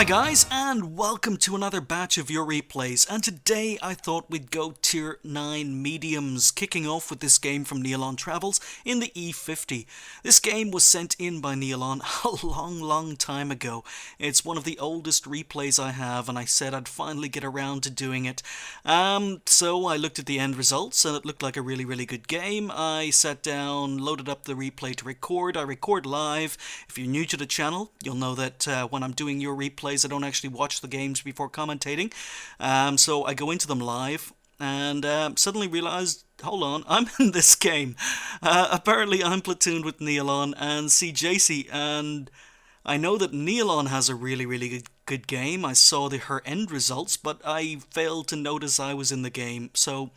Hi guys, and welcome to another batch of your replays, and today I thought we'd go tier 9 mediums, kicking off with this game from Neolon Travels in the E-50. This game was sent in by Neolon a long time ago. It's one of the oldest replays I have, and I said I'd finally get around to doing it. So I looked at the end results, and it looked like a really good game. I sat down, loaded up the replay to record. I record live. If you're new to the channel, you'll know that when I'm doing your replays, I don't actually watch the games before commentating, so I go into them live and suddenly realized, hold on, I'm in this game. Apparently I'm platooned with Neolon and CJC, and I know that Neolon has a really good game. I saw her end results, but I failed to notice I was in the game, so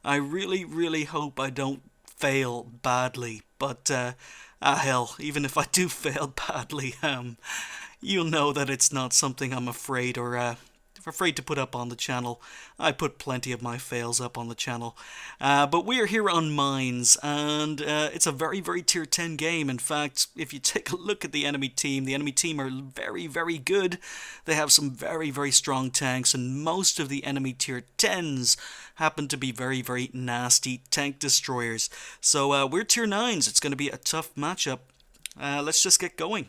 I really hope I don't fail badly, but hell, even if I do fail badly, you'll know that it's not something I'm afraid to put up on the channel. I put plenty of my fails up on the channel. But we're here on Mines, and it's a very tier 10 game. In fact, if you take a look at the enemy team are very good. They have some very strong tanks, and most of the enemy tier 10s happen to be very nasty tank destroyers. So we're tier 9s. It's going to be a tough matchup. Let's just get going.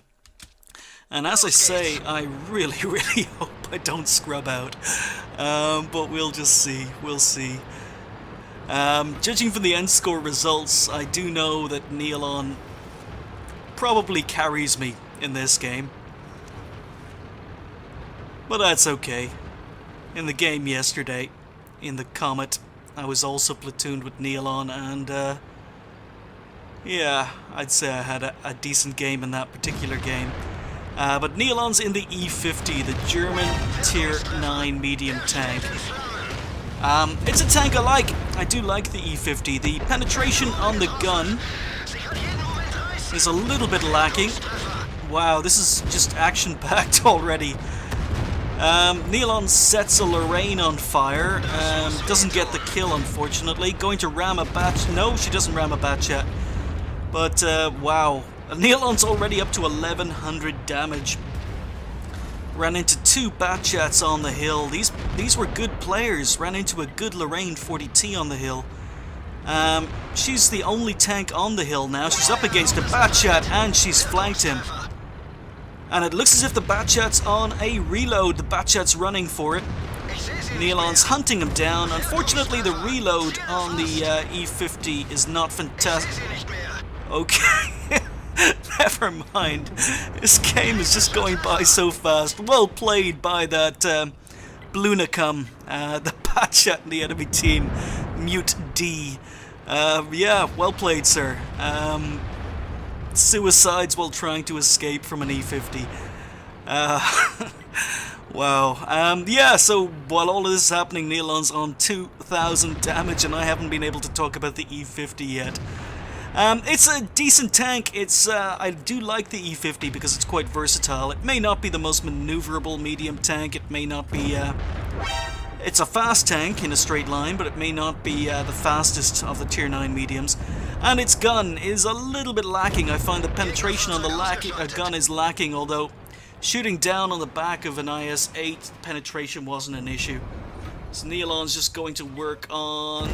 And as I say, I really hope I don't scrub out, but we'll just see, we'll see. Judging from the end score results, I do know that Neolon probably carries me in this game. But that's okay. In the game yesterday, in the Comet, I was also platooned with Neolon, and yeah, I'd say I had a decent game in that particular game. But Neolon's in the E-50, the German tier 9 medium tank. It's a tank I like. I do like the E-50. The penetration on the gun is a little bit lacking. Wow, this is just action-packed already. Neolon sets a Lorraine on fire. Doesn't get the kill, unfortunately. Going to ram a bat. No, she doesn't ram a bat yet. But, wow. Neolon's already up to 1100 damage. Ran into 2 Batchats on the hill. These were good players. Ran into a good Lorraine 40T on the hill. She's the only tank on the hill now. She's up against a Batchat and she's flanked him. And it looks as if the Batchat's on a reload. The Batchat's running for it. Neolon's hunting him down. Unfortunately, the reload on the E-50 is not fantastic. Okay. Never mind. This game is just going by so fast. Well played by that Blunacum, the Batchat in the enemy team, Mute D. Yeah, well played, sir. Suicides while trying to escape from an E-50. Wow. Yeah, so while all of this is happening, Neolon's on 2000 damage, and I haven't been able to talk about the E-50 yet. It's a decent tank. I do like the E-50 because it's quite versatile. It may not be the most maneuverable medium tank. It may not be, it's a fast tank in a straight line, but it may not be the fastest of the tier 9 mediums. And its gun is a little bit lacking. I find the penetration on the gun is lacking, although shooting down on the back of an IS-8 penetration wasn't an issue. So Neolon's just going to work on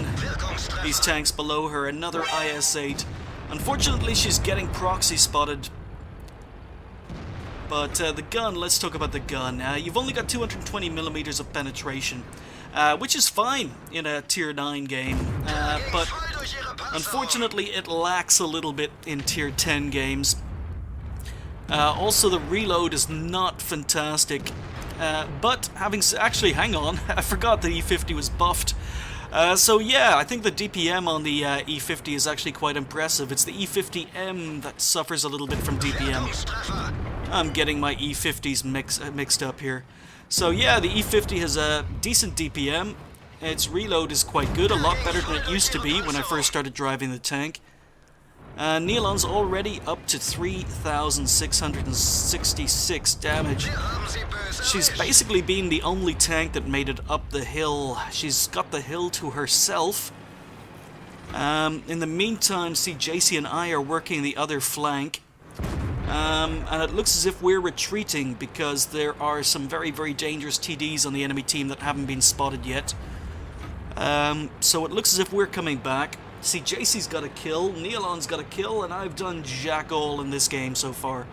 these tanks below her. Another IS-8. Unfortunately, she's getting proxy spotted. But the gun, let's talk about the gun. You've only got 220mm of penetration, which is fine in a tier 9 game. But unfortunately, it lacks a little bit in tier 10 games. Also, the reload is not fantastic. But actually, hang on, I forgot the E-50 was buffed. So yeah, I think the DPM on the E-50 is actually quite impressive. It's the E-50M that suffers a little bit from DPM. I'm getting my E-50s mixed up here. So yeah, the E-50 has a decent DPM. Its reload is quite good, a lot better than it used to be when I first started driving the tank. Neolon's already up to 3,666 damage. She's basically been the only tank that made it up the hill. She's got the hill to herself. In the meantime, CJC and I are working the other flank. And it looks as if we're retreating because there are some very, very dangerous TDs on the enemy team that haven't been spotted yet. So it looks as if we're coming back. See, JC's got a kill, Nealon's got a kill, and I've done jack all in this game so far.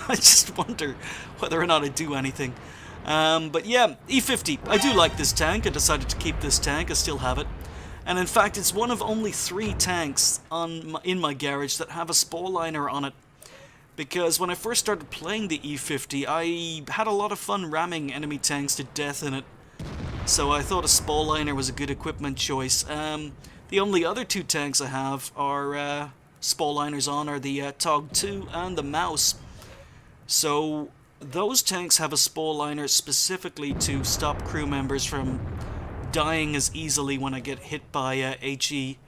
I just wonder whether or not I do anything. But yeah, E-50. I do like this tank. I decided to keep this tank. I still have it. And in fact, it's one of only 3 tanks in my garage that have a spall liner on it. Because when I first started playing the E-50, I had a lot of fun ramming enemy tanks to death in it. So I thought a spall liner was a good equipment choice. The only other 2 tanks I have are spall liners on are the TOG-2 and the Mouse. So those tanks have a spall liner specifically to stop crew members from dying as easily when I get hit by HE.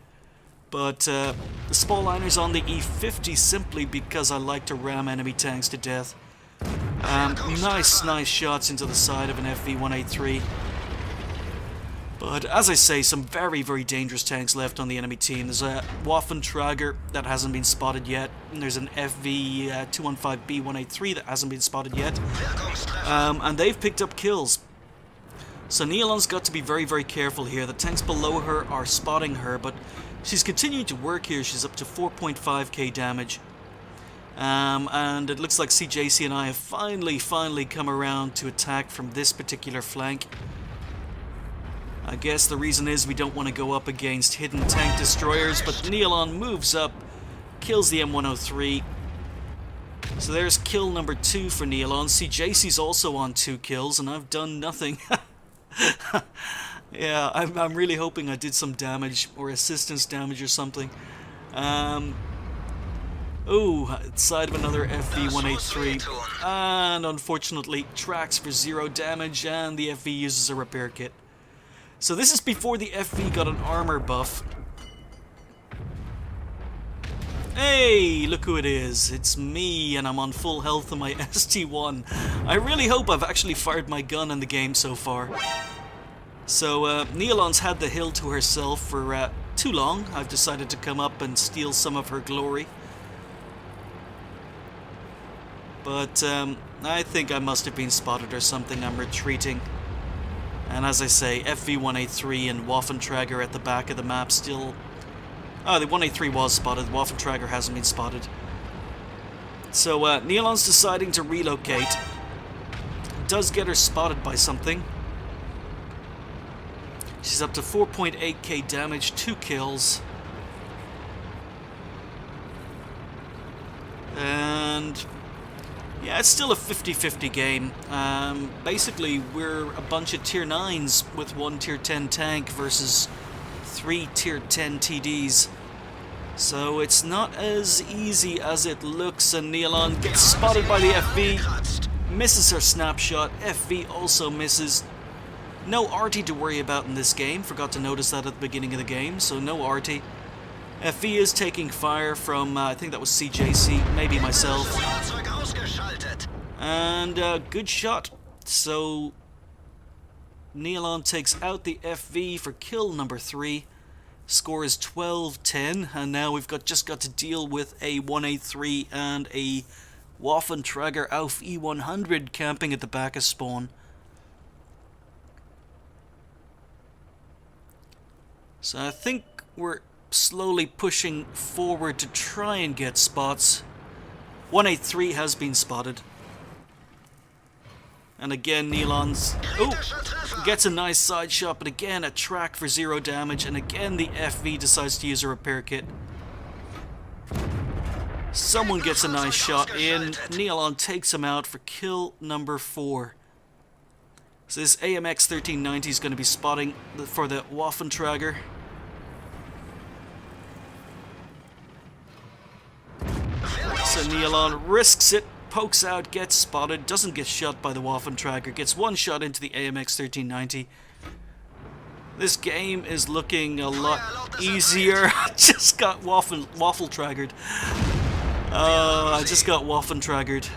But the spall liner's on the E-50 simply because I like to ram enemy tanks to death. Nice shots into the side of an FV-183. But as I say, some very, very dangerous tanks left on the enemy team. There's a Waffenträger that hasn't been spotted yet, and there's an FV-215B183 that hasn't been spotted yet. And they've picked up kills. So Nealon's got to be very, very careful here. The tanks below her are spotting her, but she's continuing to work here. She's up to 4.5k damage. And it looks like CJC and I have finally come around to attack from this particular flank. I guess the reason is we don't want to go up against hidden tank destroyers, but Nealon moves up, kills the M103. So there's kill number 2 for Nealon. CJC's also on 2 kills, and I've done nothing. Yeah, I'm really hoping I did some damage, or assistance damage or something. Ooh, side of another FV-183. And unfortunately, tracks for 0 damage, and the FV uses a repair kit. So this is before the FV got an armor buff. Hey, look who it is. It's me, and I'm on full health on my ST1. I really hope I've actually fired my gun in the game so far. So, Nealon's had the hill to herself for too long. I've decided to come up and steal some of her glory. But, I think I must have been spotted or something. I'm retreating. And as I say, FV-183 and Waffenträger at the back of the map still... Oh, the 183 was spotted. Waffenträger hasn't been spotted. So, Nealon's deciding to relocate. Does get her spotted by something. She's up to 4.8k damage, 2 kills. And... yeah, it's still a 50-50 game. Basically, we're a bunch of tier 9s with 1 tier 10 tank versus 3 tier 10 TDs. So it's not as easy as it looks, and Nealon gets spotted by the FV. Misses her snapshot. FV also misses. No arty to worry about in this game. Forgot to notice that at the beginning of the game, so no arty. FV is taking fire from, I think that was CJC, maybe myself. And good shot. So Nealon takes out the FV for kill number 3. Score is 12-10, and now we've just got to deal with a 183 and a Waffenträger auf E100 camping at the back of spawn. So I think we're slowly pushing forward to try and get spots. 183 has been spotted. And again, Nealon's... oh! Gets a nice side shot, but again, a track for 0 damage. And again, the FV decides to use a repair kit. Someone gets a nice shot in. Nealon takes him out for kill number 4. So this AMX 1390 is going to be spotting for the Waffenträger. So Nealon risks it, pokes out, gets spotted, doesn't get shot by the Waffenträger, gets 1 shot into the AMX 1390. This game is looking a lot easier. I just got Waffenträgered. I just got Waffenträgered.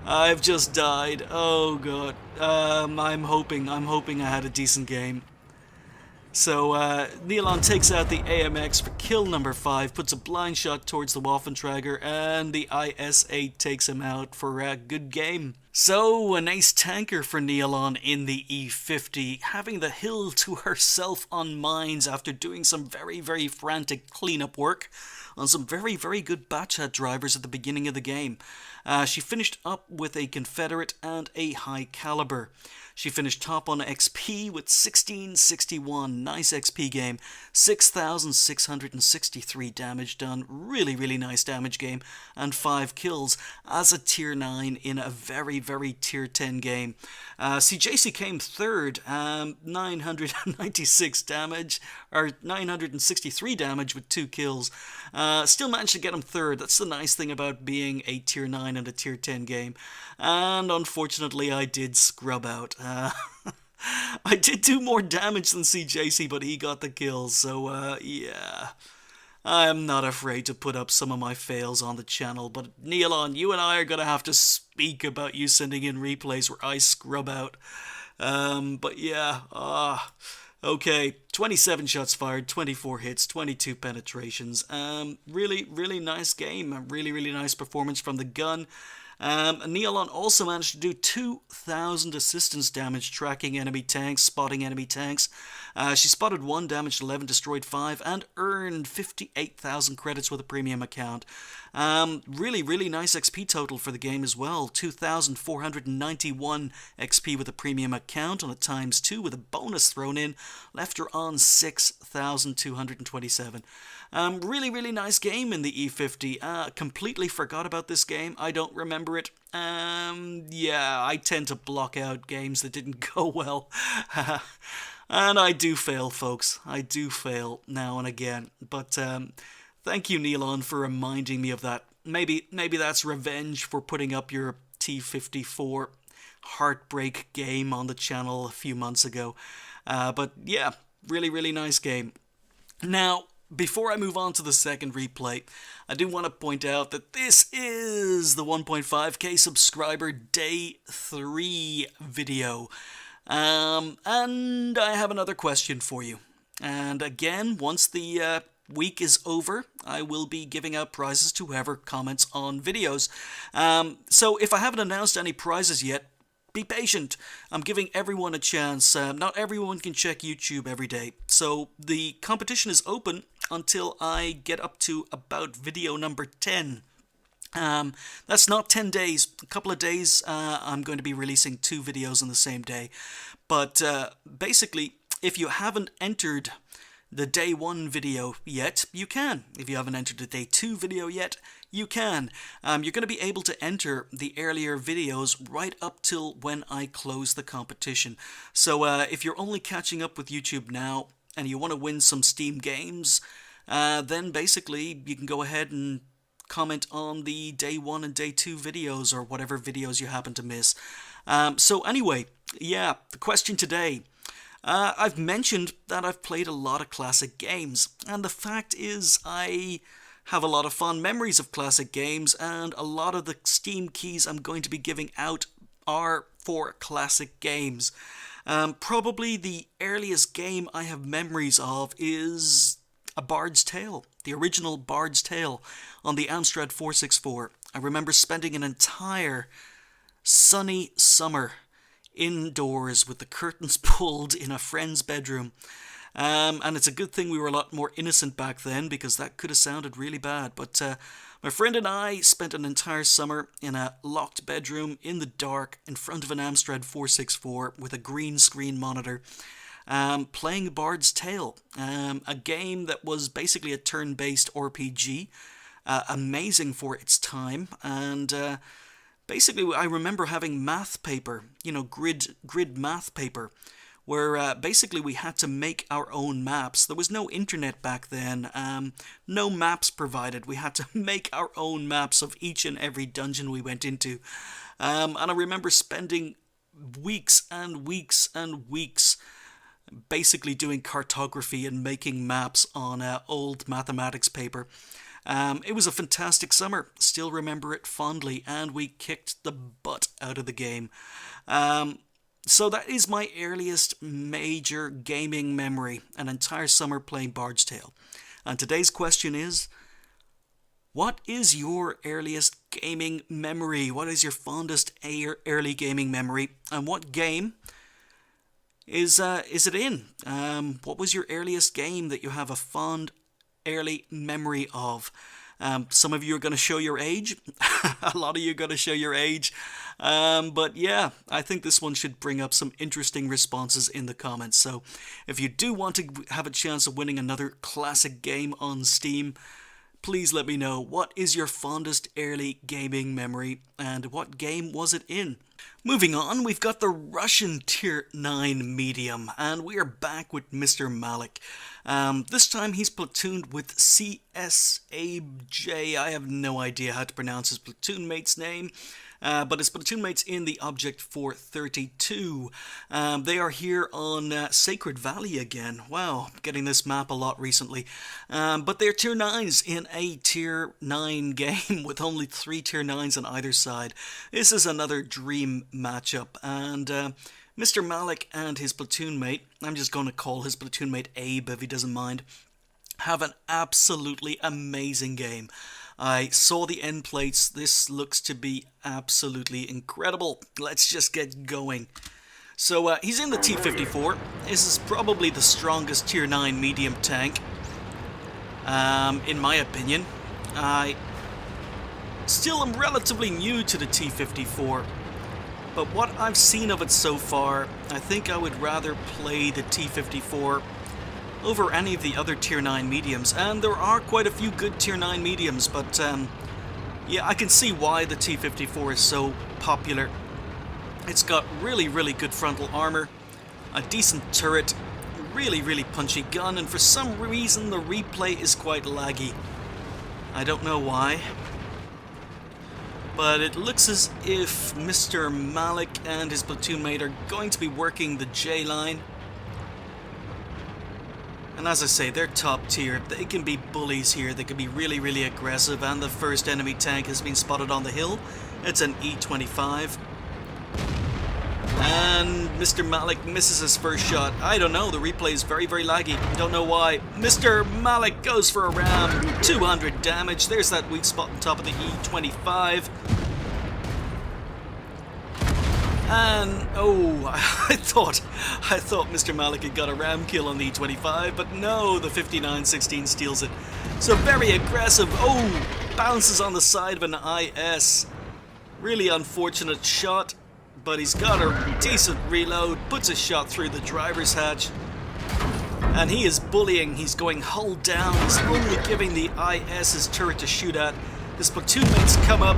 I've just died. Oh god. I'm hoping I had a decent game. So Nealon takes out the AMX for kill number 5, puts a blind shot towards the Waffentrager, and the IS-8 takes him out for a good game. So, a nice tanker for Nealon in the E-50, having the hill to herself on mines after doing some very, very frantic cleanup work on some very, very good Batchat drivers at the beginning of the game. She finished up with a Confederate and a high caliber. She finished top on XP with 1661. Nice XP game. 6,663 damage done. Really, really nice damage game. And 5 kills as a tier 9 in a very, very tier 10 game. CJC came third. 996 damage, or 963 damage with 2 kills. Still managed to get him third. That's the nice thing about being a tier 9 and a tier 10 game. And unfortunately, I did scrub out. I did do more damage than CJC, but he got the kills, so yeah. I'm not afraid to put up some of my fails on the channel, but Nealon, you and I are going to have to speak about you sending in replays where I scrub out. But yeah, okay, 27 shots fired, 24 hits, 22 penetrations. Really, really nice game. A really, really nice performance from the gun. Nealon also managed to do 2,000 assistance damage tracking enemy tanks, spotting enemy tanks. She spotted 1, damaged 11, destroyed 5, and earned 58,000 credits with a premium account. Really, really nice XP total for the game as well. 2,491 XP with a premium account on a ×2 with a bonus thrown in. Left her on 6,227. Really, really nice game in the E-50. Completely forgot about this game. I don't remember it. Yeah, I tend to block out games that didn't go well. And I do fail, folks. I do fail now and again. But thank you, Nealon, for reminding me of that. Maybe that's revenge for putting up your T-54 heartbreak game on the channel a few months ago. But yeah, really, really nice game. Now, before I move on to the second replay, I do want to point out that this is the 1.5k subscriber day 3 video. And I have another question for you. And again, once the week is over, I will be giving out prizes to whoever comments on videos. So if I haven't announced any prizes yet, be patient. I'm giving everyone a chance. Not everyone can check YouTube every day. So the competition is open until I get up to about video number 10. That's not 10 days. A couple of days, I'm going to be releasing 2 videos on the same day. But basically, if you haven't entered the day 1 video yet, you can. If you haven't entered the day 2 video yet, you can. You're going to be able to enter the earlier videos right up till when I close the competition. So if you're only catching up with YouTube now and you want to win some Steam games, then basically you can go ahead and comment on the day 1 and day 2 videos or whatever videos you happen to miss. So anyway, yeah, the question today. I've mentioned that I've played a lot of classic games, and the fact is I have a lot of fond memories of classic games, and a lot of the Steam keys I'm going to be giving out are for classic games. Probably the earliest game I have memories of is A Bard's Tale, the original Bard's Tale on the Amstrad 464. I remember spending an entire sunny summer indoors with the curtains pulled in a friend's bedroom. And it's a good thing we were a lot more innocent back then, because that could have sounded really bad. But my friend and I spent an entire summer in a locked bedroom in the dark in front of an Amstrad 464 with a green screen monitor, playing Bard's Tale, a game that was basically a turn-based RPG, amazing for its time, and basically I remember having math paper, grid math paper, where basically we had to make our own maps. There was no internet back then, no maps provided. We had to make our own maps of each and every dungeon we went into. And I remember spending weeks and weeks and weeks basically doing cartography and making maps on old mathematics paper. It was a fantastic summer, still remember it fondly, and we kicked the butt out of the game. So that is my earliest major gaming memory, an entire summer playing Bard's Tale. And today's question is, what is your earliest gaming memory? What is your fondest early gaming memory? And what game is it in? What was your earliest game that you have a fond early memory of? Some of you are going to show your age. A lot of you are going to show your age. But yeah, I think this one should bring up some interesting responses in the comments. So if you do want to have a chance of winning another classic game on Steam, please let me know. What is your fondest early gaming memory and what game was it in? Moving on, we've got the Russian Tier 9 medium, and we are back with MisterMalik. This time he's platooned with CS AJ. I have no idea how to pronounce his platoon mate's name, but his platoon mate's in the Object 432. They are here on Sacred Valley again. Wow, getting this map a lot recently. But they're Tier 9s in a Tier 9 game with only 3 Tier 9s on either side. This is another dream matchup, and MisterMalik and his platoon mate, I'm just going to call his platoon mate Abe if he doesn't mind, have an absolutely amazing game. I saw the end plates. This looks to be absolutely incredible. Let's just get going. So he's in the T-54. This is probably the strongest Tier 9 medium tank, in my opinion. I still am relatively new to the T-54, but what I've seen of it so far, I think I would rather play the T-54 over any of the other Tier 9 mediums, and there are quite a few good Tier 9 mediums, but yeah, I can see why the T-54 is so popular. It's got really good frontal armor, a decent turret, really punchy gun, and for some reason the replay is quite laggy. I don't know why, but it looks as if MisterMalik and his platoon mate are going to be working the J line. And as I say, they're top tier. They can be bullies here. They can be really aggressive. And the first enemy tank has been spotted on the hill. It's an E-25. And MisterMalik misses his first shot. I don't know. The replay is very laggy. Don't know why. MisterMalik goes for a ram. 200 damage. There's that weak spot on top of the E-25. And oh, I thought MisterMalik had got a ram kill on the E-25, but no, the 59-16 steals it. So very aggressive. Oh, bounces on the side of an IS. Really unfortunate shot, but he's got a decent reload, puts a shot through the driver's hatch, and he is bullying. He's going hull down. He's only giving the IS his turret to shoot at. His platoon mates come up,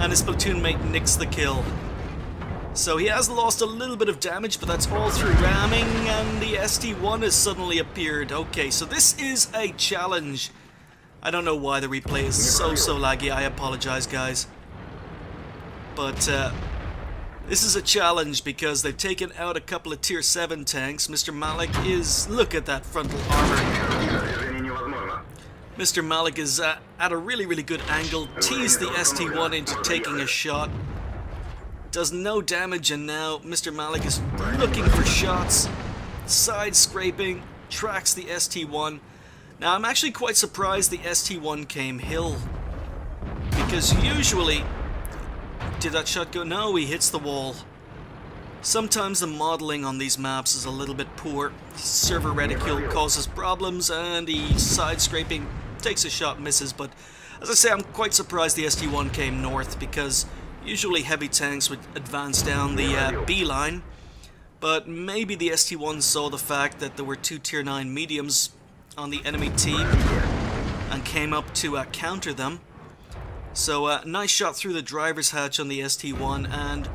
and his platoon mate nicks the kill. So he has lost a little bit of damage, but that's all through ramming, and the ST-1 has suddenly appeared. Okay, so this is a challenge. I don't know why the replay is so laggy. I apologize, guys. But this is a challenge because they've taken out a couple of Tier 7 tanks. MisterMalik is... Look at that frontal armor. MisterMalik is at a really good angle. Teased the ST-1 into taking a shot. Does no damage, and now MisterMalik is looking for shots, side scraping, tracks the ST-1. Now I'm actually quite surprised the ST-1 came hill, because usually, did that shot go? No, he hits the wall. Sometimes the modeling on these maps is a little bit poor. Server reticule causes problems, and the side scraping takes a shot, misses, but as I say, I'm quite surprised the ST-1 came north, because usually heavy tanks would advance down the B line, but maybe the ST-1 saw the fact that there were 2 Tier 9 mediums on the enemy team and came up to counter them. So nice shot through the driver's hatch on the ST-1, and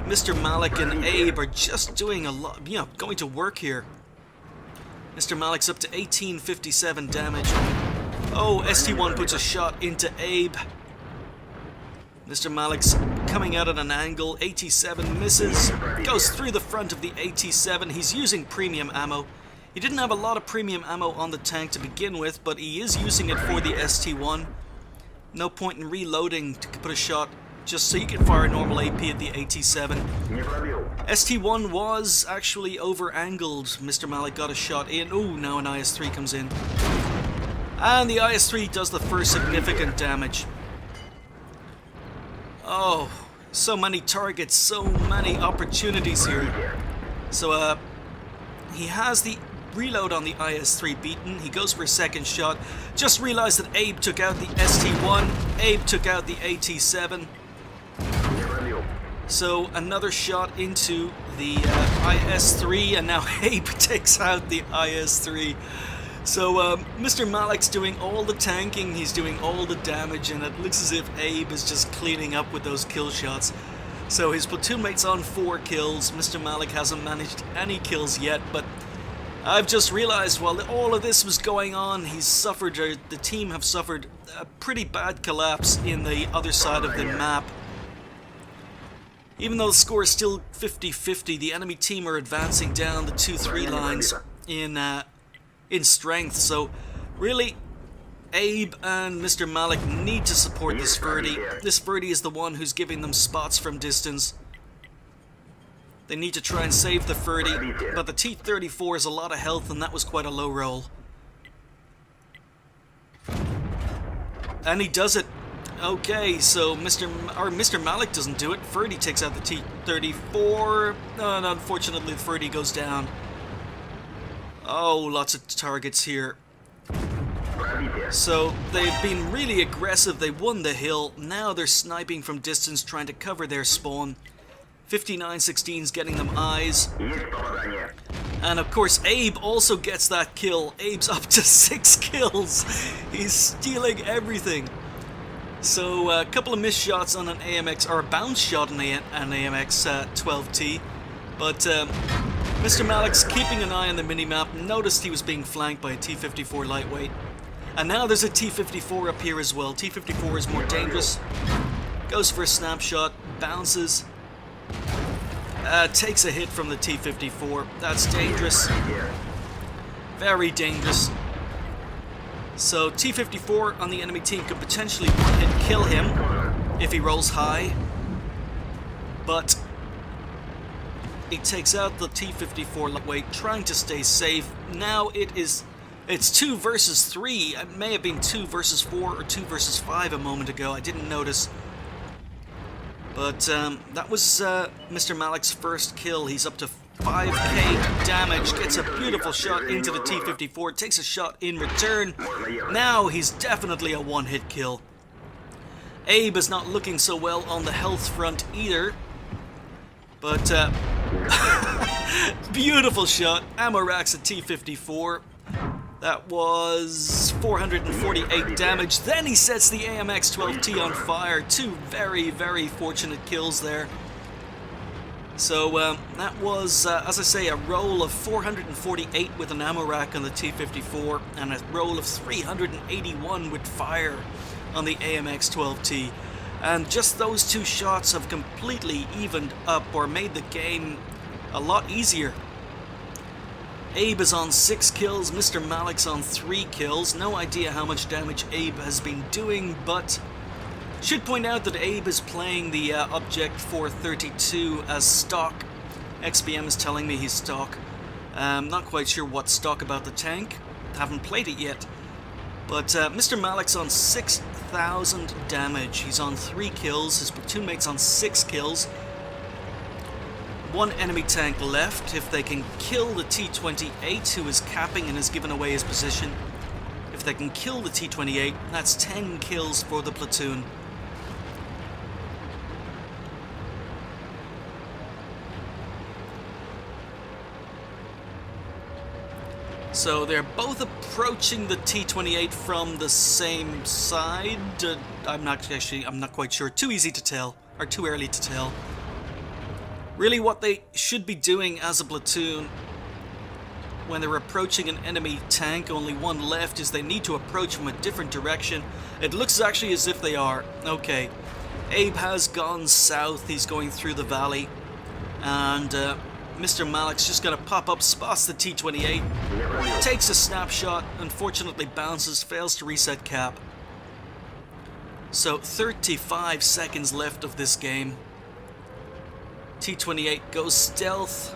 MisterMalik and Abe are just doing a lot, going to work here. MisterMalik's up to 1857 damage. Oh, ST-1 puts a shot into Abe. MisterMalik's coming out at an angle. 87 misses, goes through the front of the 87. He's using premium ammo. He didn't have a lot of premium ammo on the tank to begin with, but he is using it for the ST-1. No point in reloading to put a shot just so you can fire a normal AP at the AT-7. ST-1 was actually over-angled. MisterMalik got a shot in. Oh, now an IS-3 comes in. And the IS-3 does the first significant damage. Oh, so many targets, so many opportunities here. So, he has the reload on the IS-3 beaten. He goes for a second shot. Just realized that Abe took out the ST-1. Abe took out the AT-7. So another shot into the IS-3, and now Abe takes out the IS-3. So MisterMalik's doing all the tanking, he's doing all the damage, and it looks as if Abe is just cleaning up with those kill shots. So his platoon mate's on 4 kills. MisterMalik hasn't managed any kills yet, but I've just realized while all of this was going on, the team have suffered a pretty bad collapse in the other side of the map. Even though the score is still 50-50, the enemy team are advancing down the 2-3 lines in strength. So really, Abe and MisterMalik need to support this Verdi. This Verdi is the one who's giving them spots from distance. They need to try and save the Verdi, but the T-54 has a lot of health, and that was quite a low roll. And he does it. Okay, so MisterMalik doesn't do it. Verdi takes out the T-34. And unfortunately, the Verdi goes down. Oh, lots of targets here. So they've been really aggressive. They won the hill. Now they're sniping from distance, trying to cover their spawn. 59-16's getting them eyes. And of course, Abe also gets that kill. Abe's up to 6 kills. He's stealing everything. So a couple of missed shots on an AMX, or a bounce shot on an AMX 12T. But MisterMalik's keeping an eye on the minimap. Noticed he was being flanked by a T-54 lightweight. And now there's a T-54 up here as well. T-54 is more dangerous. Goes for a snapshot, bounces. Takes a hit from the T-54. That's dangerous. Very dangerous. So T-54 on the enemy team could potentially one-hit kill him if he rolls high. But he takes out the T-54 lightweight, trying to stay safe. Now it's 2 versus 3. It may have been 2 versus 4 or 2 versus 5 a moment ago. I didn't notice. But that was MisterMalik's first kill. He's up to 5k damage, gets a beautiful shot into the T-54, takes a shot in return. Now he's definitely a one-hit kill. Abe is not looking so well on the health front either. But beautiful shot. Ammo racks at T-54. That was 448 damage. Then he sets the AMX 12T on fire. 2 very, very fortunate kills there. So that was, as I say, a roll of 448 with an ammo rack on the T-54 and a roll of 381 with fire on the AMX 12T. And just those 2 shots have completely evened up or made the game a lot easier. Abe is on 6 kills, MisterMalik's on 3 kills. No idea how much damage Abe has been doing, but should point out that Abe is playing the Object 432 as stock. XBM is telling me he's stock. Not quite sure what stock about the tank. Haven't played it yet. But MisterMalik's on 6,000 damage. He's on 3 kills. His platoon mate's on 6 kills. 1 enemy tank left. If they can kill the T-28, who is capping and has given away his position. If they can kill the T-28, that's 10 kills for the platoon. So they're both approaching the T-28 from the same side. I'm not quite sure. Too easy to tell, or too early to tell. Really what they should be doing as a platoon when they're approaching an enemy tank, only 1 left, is they need to approach from a different direction. It looks actually as if they are. Okay, Abe has gone south, he's going through the valley, and MisterMalik's just gonna pop up, spots the T-28, takes a snapshot, unfortunately bounces, fails to reset cap. So 35 seconds left of this game. T-28 goes stealth.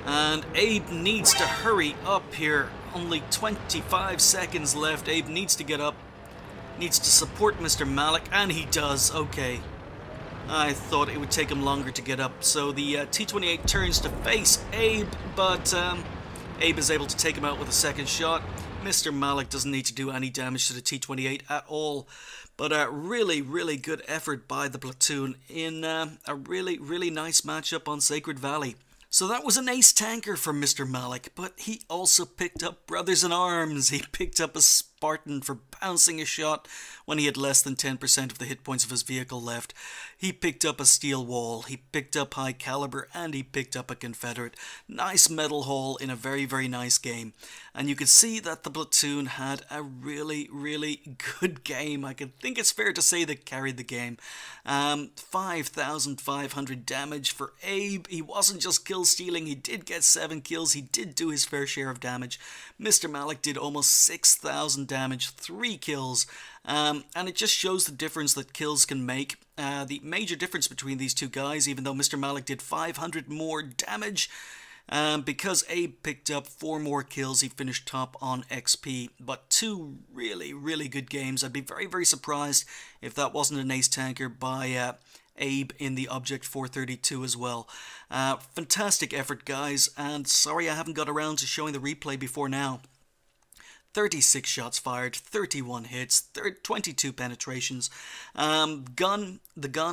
And Abe needs to hurry up here. Only 25 seconds left. Abe needs to get up. Needs to support MisterMalik, and he does. Okay. I thought it would take him longer to get up. So the T-28 turns to face Abe, but Abe is able to take him out with a second shot. MisterMalik doesn't need to do any damage to the T-28 at all. But a really, really good effort by the platoon in a really, really nice matchup on Sacred Valley. So that was an ace tanker for MisterMalik, but he also picked up brothers in arms. He picked up a Spartan for bouncing a shot when he had less than 10% of the hit points of his vehicle left. He picked up a steel wall, he picked up high caliber, and he picked up a Confederate. Nice medal haul in a very, very nice game. And you could see that the platoon had a really, really good game. I think it's fair to say they carried the game. 5,500 damage for Abe. He wasn't just kill stealing, he did get 7 kills, he did do his fair share of damage. MisterMalik did almost 6,000 damage, 3 kills, and it just shows the difference that kills can make. The major difference between these two guys, even though MisterMalik did 500 more damage, because Abe picked up 4 more kills, he finished top on XP. But 2 really, really good games. I'd be very, very surprised if that wasn't an ace tanker by Abe in the Object 432 as well. Fantastic effort, guys, and sorry I haven't got around to showing the replay before now. 36 shots fired, 31 hits, 22 penetrations. The gun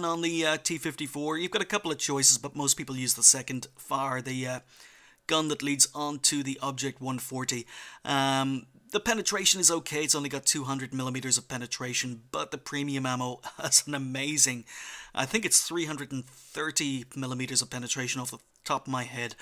on the T-54, you've got a couple of choices, but most people use the second fire, the gun that leads on to the Object 140. The penetration is okay, it's only got 200 millimeters of penetration, but the premium ammo has an amazing, I think it's 330 millimeters of penetration off the top of my head.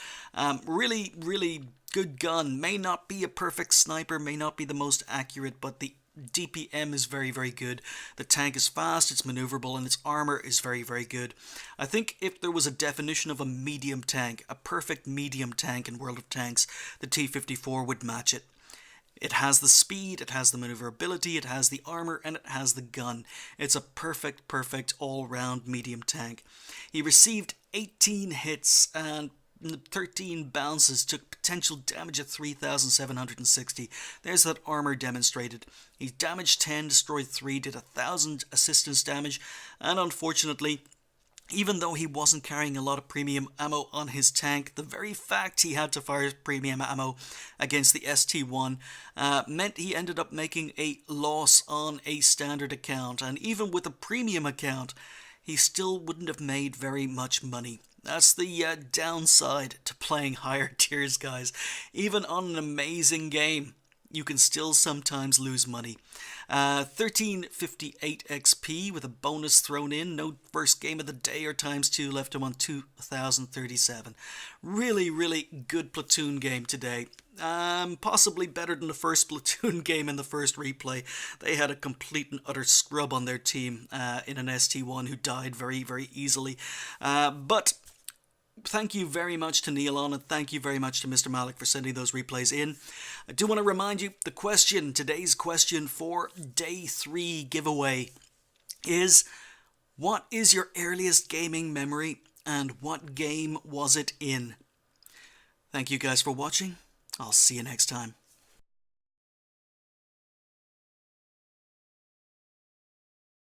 Really, really good gun. May not be a perfect sniper, may not be the most accurate, but the DPM is very, very good. The tank is fast, it's maneuverable, and its armor is very, very good. I think if there was a definition of a medium tank, a perfect medium tank in World of Tanks, the T-54 would match it. It has the speed, it has the maneuverability, it has the armor, and it has the gun. It's a perfect, perfect all-round medium tank. He received 18 hits and 13 bounces, took potential damage at 3,760. There's that armor demonstrated. He damaged 10, destroyed 3, did 1,000 assistance damage, and unfortunately, even though he wasn't carrying a lot of premium ammo on his tank, the very fact he had to fire premium ammo against the ST-1 meant he ended up making a loss on a standard account. And even with a premium account, he still wouldn't have made very much money. That's the downside to playing higher tiers, guys. Even on an amazing game, you can still sometimes lose money. 1358 XP with a bonus thrown in. No first game of the day or ×2 left him on 2037. Really, really good platoon game today. Possibly better than the first platoon game in the first replay. They had a complete and utter scrub on their team in an ST-1 who died very, very easily. But thank you very much to Neilon, and thank you very much to MisterMalik for sending those replays in. I do want to remind you, today's question for Day 3 giveaway is, what is your earliest gaming memory and what game was it in? Thank you guys for watching. I'll see you next time.